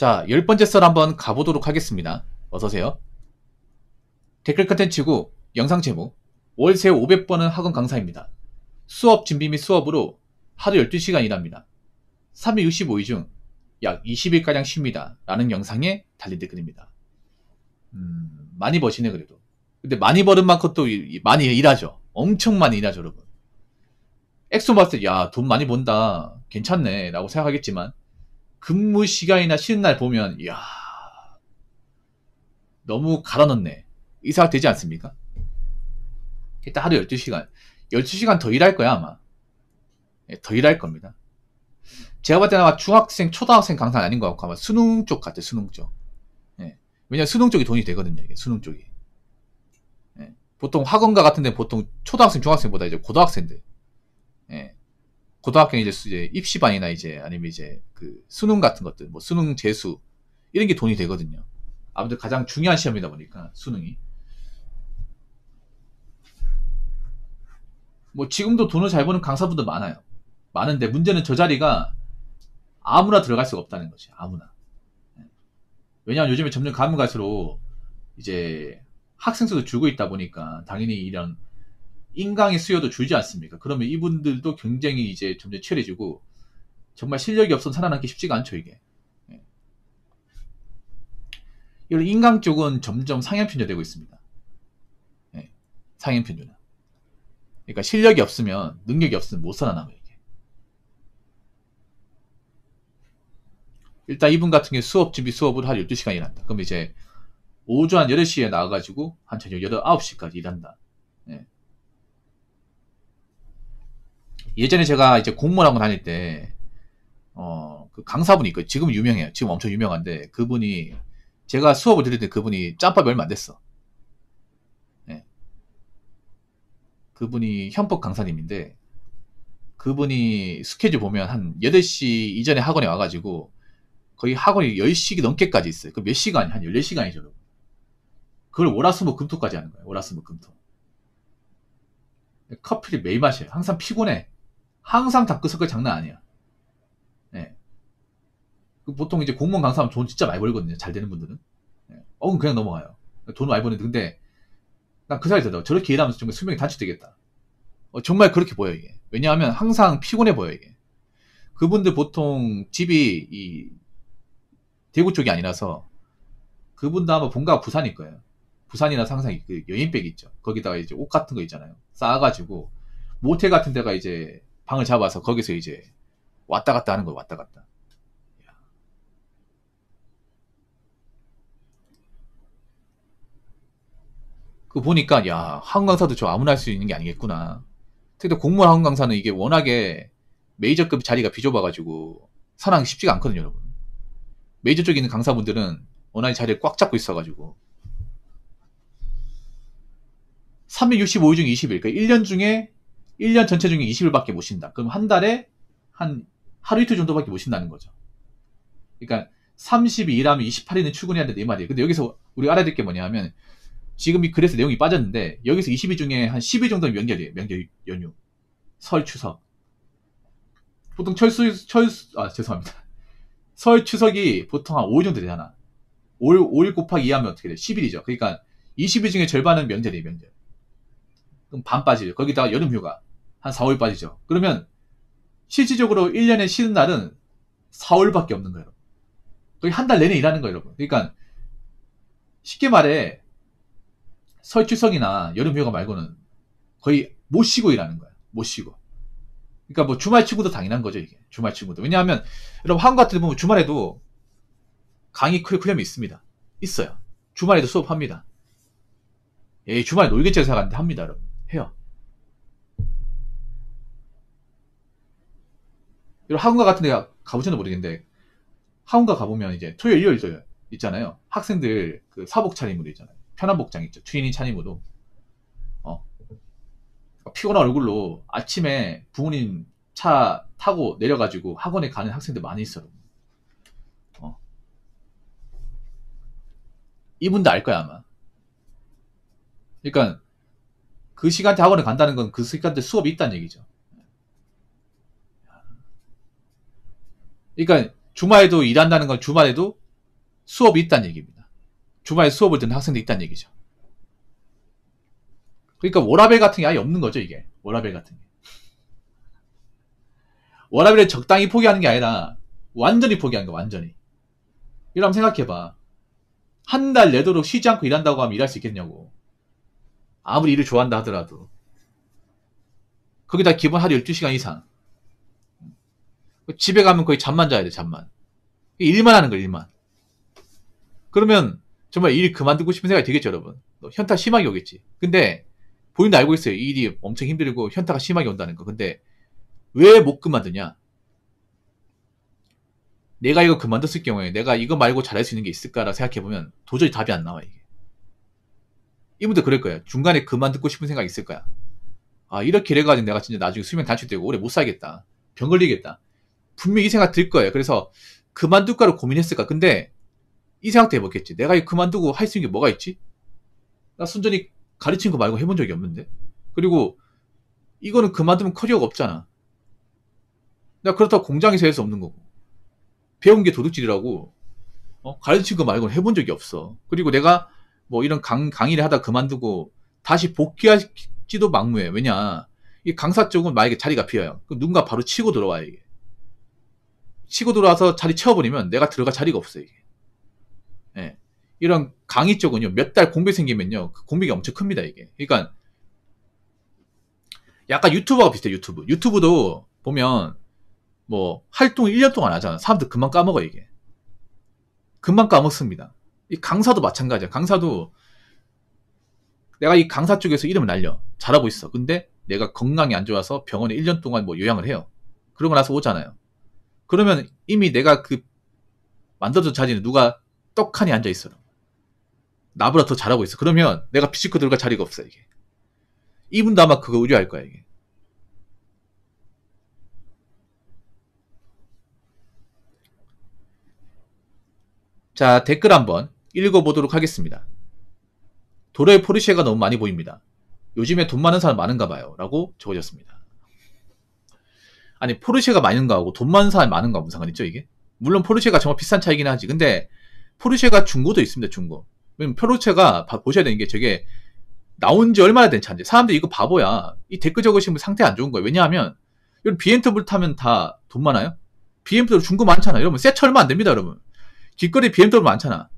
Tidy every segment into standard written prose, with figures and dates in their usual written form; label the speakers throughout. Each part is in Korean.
Speaker 1: 자, 10번째 썰 한번 가보도록 하겠습니다. 어서오세요. 댓글 컨텐츠고 영상 제목 월세 500번은 학원 강사입니다. 수업 준비 및 수업으로 하루 12시간 일합니다. 365일 중 약 20일가량 쉽니다. 라는 영상에 달린 댓글입니다. 많이 버시네 그래도. 근데 많이 버는 만큼 또 많이 일하죠. 엄청 많이 일하죠 여러분. 엑소 봤을 때 야 돈 많이 번다 괜찮네 라고 생각하겠지만 근무 시간이나 쉬는 날 보면 이야 너무 갈아넣네 이 생각 되지 않습니까? 일단 하루 12시간 더 일할 거야 아마. 더 일할 겁니다. 제가 봤을 때는 아마 중학생 초등학생 강사는 아닌 것 같고 아마 수능 쪽 같아. 수능 쪽. 왜냐면 수능 쪽이 돈이 되거든요 이게 수능 쪽이. 보통 학원가 같은 데 보통 초등학생 중학생보다 이제 고등학생들 고등학교 이제 입시반이나 이제 아니면 이제 그 수능 같은 것들 뭐 수능 재수 이런 게 돈이 되거든요. 아무튼 가장 중요한 시험이다 보니까 수능이 뭐 지금도 돈을 잘 버는 강사분들 많아요. 많은데 문제는 저 자리가 아무나 들어갈 수가 없다는 거지. 아무나. 왜냐하면 요즘에 점점 가면 갈수록 이제 학생 수도 줄고 있다 보니까 당연히 이런 인강의 수요도 줄지 않습니까? 그러면 이분들도 굉장히 이제 점점 치열해지고 정말 실력이 없어서 살아남기 쉽지가 않죠 이게. 이런 인강 쪽은 점점 상향 편제되고 있습니다. 상향 편제는. 그러니까 실력이 없으면 능력이 없으면 못 살아남아요 이게. 일단 이분 같은 경우 수업 준비 수업을 한 12시간 일한다. 그럼 이제 오전 한 8시에 나와가지고 한 저녁 9시까지 일한다. 예전에 제가 이제 공무원학원 다닐 때, 그 강사분이 있고, 지금 유명해요. 지금 엄청 유명한데, 그분이, 제가 수업을 들을 때 그분이 짬밥이 얼마 안 됐어. 그분이 현법 강사님인데, 그분이 스케줄 보면 한 8시 이전에 학원에 와가지고, 거의 학원이 10시 넘게까지 있어요. 그 몇 시간이? 한 14시간이죠, 여러분. 그걸 월화수목금토까지 하는 거예요. 월화수목금토. 커피를 매일 마셔요. 항상 피곤해. 항상 다크서클 장난 아니야. 보통 이제 공무원 강사하면 돈 진짜 많이 벌거든요. 잘 되는 분들은. 그냥 넘어가요. 돈 많이 버는데, 근데, 난 그 생각이 들더라고. 저렇게 일하면서 정말 수명이 단축되겠다. 정말 그렇게 보여, 이게. 왜냐하면 항상 피곤해 보여, 이게. 그분들 보통 집이, 대구 쪽이 아니라서, 그분도 아마 본가가 부산일 거예요. 부산이나 항상 그 여인백 있죠. 거기다가 이제 옷 같은 거 있잖아요. 쌓아가지고, 모텔 같은 데가 이제 방을 잡아서 거기서 이제 왔다 갔다 하는 거예요. 왔다 갔다. 그 보니까 야 학원 강사도 저 아무나 할 수 있는 게 아니겠구나. 특히 공무원 학원 강사는 이게 워낙에 메이저급 자리가 비좁아가지고 살아나기 쉽지가 않거든요 여러분. 메이저 쪽에 있는 강사분들은 워낙에 자리를 꽉 잡고 있어가지고 365일 중 20일 그러니까 1년 전체 중에 20일밖에 못 쉰다. 그럼 한 달에 한 하루 이틀 정도밖에 못 쉰다는 거죠. 그러니까 30일 일하면 28일은 출근해야 된다 이 말이에요. 근데 여기서 우리가 알아야 될 게 뭐냐면 지금 이 글에서 내용이 빠졌는데 여기서 20일 중에 한 10일 정도는 명절이에요. 명절 연휴. 설 추석. 보통 죄송합니다. 설 추석이 보통 한 5일 정도 되잖아. 5일 곱하기 2 하면 어떻게 돼? 10일이죠. 그러니까 20일 중에 절반은 명절이에요. 명절. 그럼 반 빠지죠. 거기다가 여름 휴가 한 4월 빠지죠. 그러면 실질적으로 1년에 쉬는 날은 4월밖에 없는 거예요. 거의 한 달 내내 일하는 거예요. 여러분. 그러니까 쉽게 말해 설 추석이나 여름 휴가 말고는 거의 못 쉬고 일하는 거야. 못 쉬고. 그러니까 뭐 주말 친구도 당연한 거죠, 이게. 주말 친구도. 왜냐하면 여러분 학원 같은 데 보면 주말에도 강의 커리큘럼이 있습니다. 있어요. 주말에도 수업합니다. 주말에 놀겠지 생각하는데 합니다, 여러분. 해요. 여러분 학원가 같은 데 가보셨나 모르겠는데 학원가 가보면 이제 토요일, 일요일도 있잖아요. 학생들 그 사복 차림으로 있잖아요. 편한 복장 있죠. 트레이닝 차림으로. 피곤한 얼굴로 아침에 부모님 차 타고 내려가지고 학원에 가는 학생들 많이 있어요. 이분도 알 거야, 아마. 그러니까 그 시간대 학원에 간다는 건 그 시간대 수업이 있다는 얘기죠. 그러니까 주말에도 일한다는 건 주말에도 수업이 있다는 얘기입니다. 주말에 수업을 듣는 학생들이 있다는 얘기죠. 그러니까 워라밸 같은 게 아예 없는 거죠, 이게. 워라밸 같은 게. 워라밸을 적당히 포기하는 게 아니라 완전히 포기하는 거야, 완전히. 이러면 생각해봐. 한 달 내도록 쉬지 않고 일한다고 하면 일할 수 있겠냐고. 아무리 일을 좋아한다 하더라도. 거기다 기본 하루 12시간 이상. 집에 가면 거의 잠만 자야 돼, 잠만. 일만 하는 거야, 일만. 그러면 정말 일 그만두고 싶은 생각이 들겠죠, 여러분. 현타 심하게 오겠지. 근데 본인도 알고 있어요. 이 일이 엄청 힘들고 현타가 심하게 온다는 거. 근데 왜 못 그만두냐? 내가 이거 그만뒀을 경우에 내가 이거 말고 잘할 수 있는 게 있을까라 생각해보면 도저히 답이 안 나와, 이게. 이분도 그럴 거예요. 중간에 그만두고 싶은 생각이 있을 거야. 아, 이렇게 이래가지고 내가 진짜 나중에 수명 단축되고 오래 못 살겠다. 병 걸리겠다. 분명히 이 생각 들 거예요. 그래서 그만둘까를 고민했을까? 근데 이 생각도 해봤겠지. 내가 이거 그만두고 할 수 있는 게 뭐가 있지? 나 순전히 가르친 거 말고 해본 적이 없는데. 그리고 이거는 그만두면 커리어가 없잖아. 내가 그렇다고 공장에서 할 수 없는 거고. 배운 게 도둑질이라고. 가르친 거 말고는 해본 적이 없어. 그리고 내가 뭐 이런 강의를 하다 그만두고 다시 복귀할지도 막무해. 왜냐, 이 강사 쪽은 만약에 자리가 비어요. 그럼 누군가 바로 치고 들어와요, 이게. 치고 들어와서 자리 채워버리면 내가 들어갈 자리가 없어, 이게. 예. 이런 강의 쪽은요, 몇 달 공백 생기면요, 그 공백이 엄청 큽니다, 이게. 그러니까 약간 유튜버가 비슷해, 유튜브. 유튜브도 보면 뭐 활동 1년 동안 하잖아. 사람들 금방 까먹어, 이게. 금방 까먹습니다. 이 강사도 마찬가지야. 강사도 내가 이 강사 쪽에서 이름을 날려. 잘하고 있어. 근데 내가 건강이 안 좋아서 병원에 1년 동안 뭐 요양을 해요. 그러고 나서 오잖아요. 그러면 이미 내가 그 만들어준 자리는 누가 떡하니 앉아있어. 나보다 더 잘하고 있어. 그러면 내가 비집고 들어갈 자리가 없어, 이게. 이분도 아마 그거 의뢰할 거야, 이게. 자, 댓글 한번 읽어보도록 하겠습니다. 도로에 포르쉐가 너무 많이 보입니다. 요즘에 돈 많은 사람 많은가 봐요. 라고 적어졌습니다. 아니, 포르쉐가 많은가 하고 돈 많은 사람이 많은가 무슨 상관있죠, 이게? 물론 포르쉐가 정말 비싼 차이긴 하지. 근데 포르쉐가 중고도 있습니다, 중고. 왜냐면 포르쉐가 보셔야 되는 게 저게 나온 지 얼마나 된 차인지. 사람들이 이거 바보야. 이 댓글 적으시면 상태 안 좋은 거예요. 왜냐하면 여러분 BMW 타면 다 돈 많아요? BMW 중고 많잖아. 여러분 새 차 얼마 안 됩니다, 여러분. 길거리 BMW 많잖아.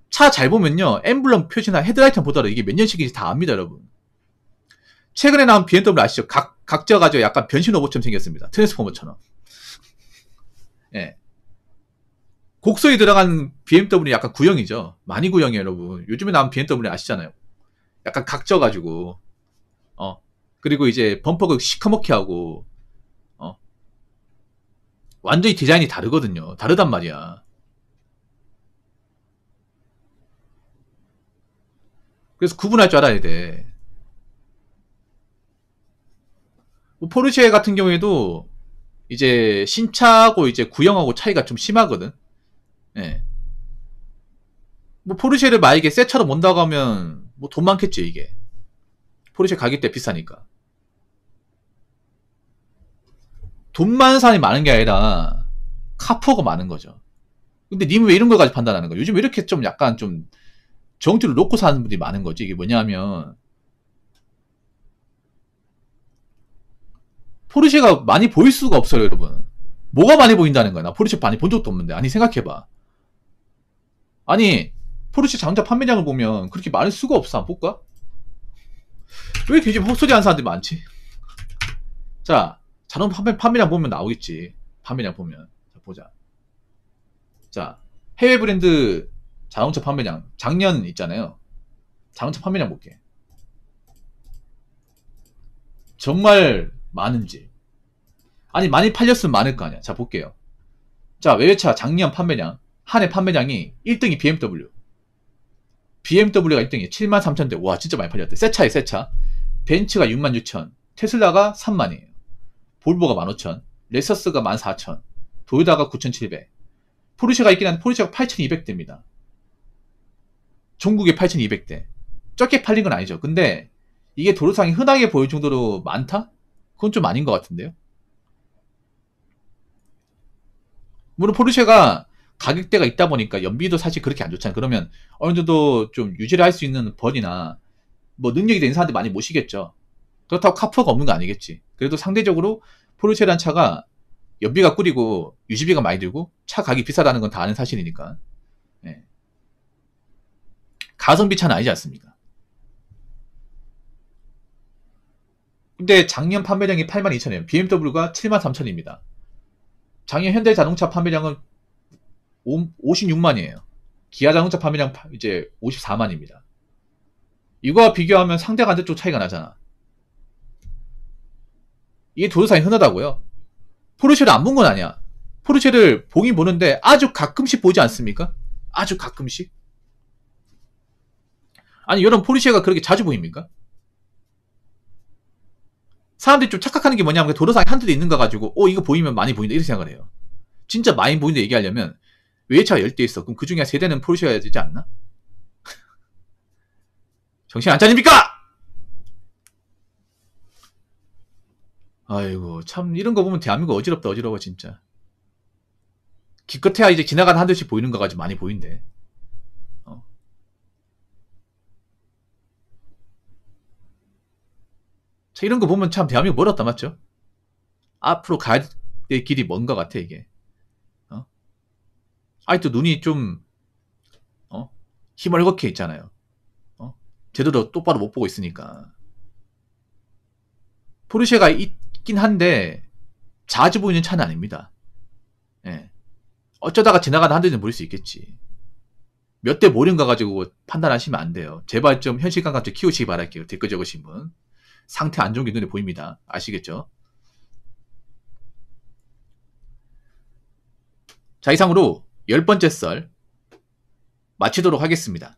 Speaker 1: 차 잘 보면요, 엠블럼 표시나 헤드라이트 보더라도 이게 몇 년식인지 다 압니다, 여러분. 최근에 나온 BMW 아시죠? 각져가지고 약간 변신 로봇처럼 생겼습니다. 트랜스포머처럼. 예. 곡소에 들어간 BMW는 약간 구형이죠. 많이 구형이에요, 여러분. 요즘에 나온 BMW 아시잖아요. 약간 각져가지고, 그리고 이제 범퍼가 시커멓게 하고, 완전히 디자인이 다르거든요. 다르단 말이야. 그래서 구분할 줄 알아야 돼. 뭐 포르쉐 같은 경우에도 이제 신차하고 이제 구형하고 차이가 좀 심하거든. 예. 뭐 포르쉐를 만약에 새 차로 몬다고 하면 뭐 돈 많겠지, 이게. 포르쉐 가격대 비싸니까. 돈 많은 사람이 많은 게 아니라 카푸어가 많은 거죠. 근데 님은 왜 이런 걸까지 판단하는 거야? 요즘 왜 이렇게 좀 약간 좀 정치를 놓고 사는 분들이 많은 거지? 이게 뭐냐면 포르쉐가 많이 보일 수가 없어요, 여러분. 뭐가 많이 보인다는 거야? 나 포르쉐 많이 본 적도 없는데. 아니, 생각해봐. 아니, 포르쉐 자동차 판매량을 보면 그렇게 많을 수가 없어. 한번 볼까? 왜 이렇게 요즘 헛소리 하는 사람들이 많지? 자, 자동차 판매량 보면 나오겠지. 판매량 보면. 자, 보자. 자, 해외 브랜드 자동차 판매량. 작년 있잖아요. 자동차 판매량 볼게. 정말 많은지. 아니, 많이 팔렸으면 많을 거 아니야. 자, 볼게요. 자, 외제차 작년 판매량. 한 해 판매량이 1등이 BMW. BMW가 1등이에요. 73,000대. 와, 진짜 많이 팔렸대. 새 차에 새 차. 벤츠가 66,000. 테슬라가 3만이에요. 볼보가 15,000. 레서스가 14,000. 도요다가 9,700. 포르쉐가 있긴 한데 포르쉐가 8,200대입니다. 전국에 8,200대. 적게 팔린 건 아니죠. 근데 이게 도로상에 흔하게 보일 정도로 많다? 그건 좀 아닌 것 같은데요. 물론 포르쉐가 가격대가 있다 보니까 연비도 사실 그렇게 안 좋잖아요. 그러면 어느 정도 좀 유지를 할 수 있는 번이나 뭐 능력이 되는 사람들 많이 모시겠죠. 그렇다고 카푸어가 없는 거 아니겠지. 그래도 상대적으로 포르쉐란 차가 연비가 꾸리고 유지비가 많이 들고 차 가격이 비싸다는 건 다 아는 사실이니까. 예. 가성비 차는 아니지 않습니까? 근데 작년 판매량이 82,000이에요. BMW가 73,000입니다. 작년 현대자동차 판매량은 56만이에요. 기아자동차 판매량 이제 54만입니다. 이거와 비교하면 상대가 반대쪽 차이가 나잖아. 이게 도요타에 흔하다고요? 포르쉐를 안 본 건 아니야. 포르쉐를 보긴 보는데 아주 가끔씩 보지 않습니까? 아주 가끔씩? 아니 여러분 포르쉐가 그렇게 자주 보입니까? 사람들이 좀 착각하는 게 뭐냐면 도로상에 한두 대 있는 거 가지고 이거 보이면 많이 보인다 이렇게 생각을 해요. 진짜 많이 보인다 얘기하려면 외제차가 10대 있어. 그럼 그 중에 3대는 포르쉐여야 되지 않나? 정신 안 차립니까? 아이고 참 이런 거 보면 대한민국 어지럽다 어지러워 진짜. 기껏해야 이제 지나가는 한 대씩 보이는 거 가지고 많이 보인대. 자, 이런 거 보면 참 대한민국 멀었다 맞죠? 앞으로 가야 될 길이 먼 것 같아 이게. 아직도 눈이 좀 힘얼겋게 있잖아요. 제대로 똑바로 못 보고 있으니까. 포르쉐가 있긴 한데 자주 보이는 차는 아닙니다. 예. 어쩌다가 지나가다 한 대는 보일 수 있겠지. 몇 대 모른가 가지고 판단하시면 안 돼요. 제발 좀 현실감각 좀 키우시기 바랄게요. 댓글 적으신 분. 상태 안 좋은 게 눈에 보입니다. 아시겠죠? 자, 이상으로 10번째 썰 마치도록 하겠습니다.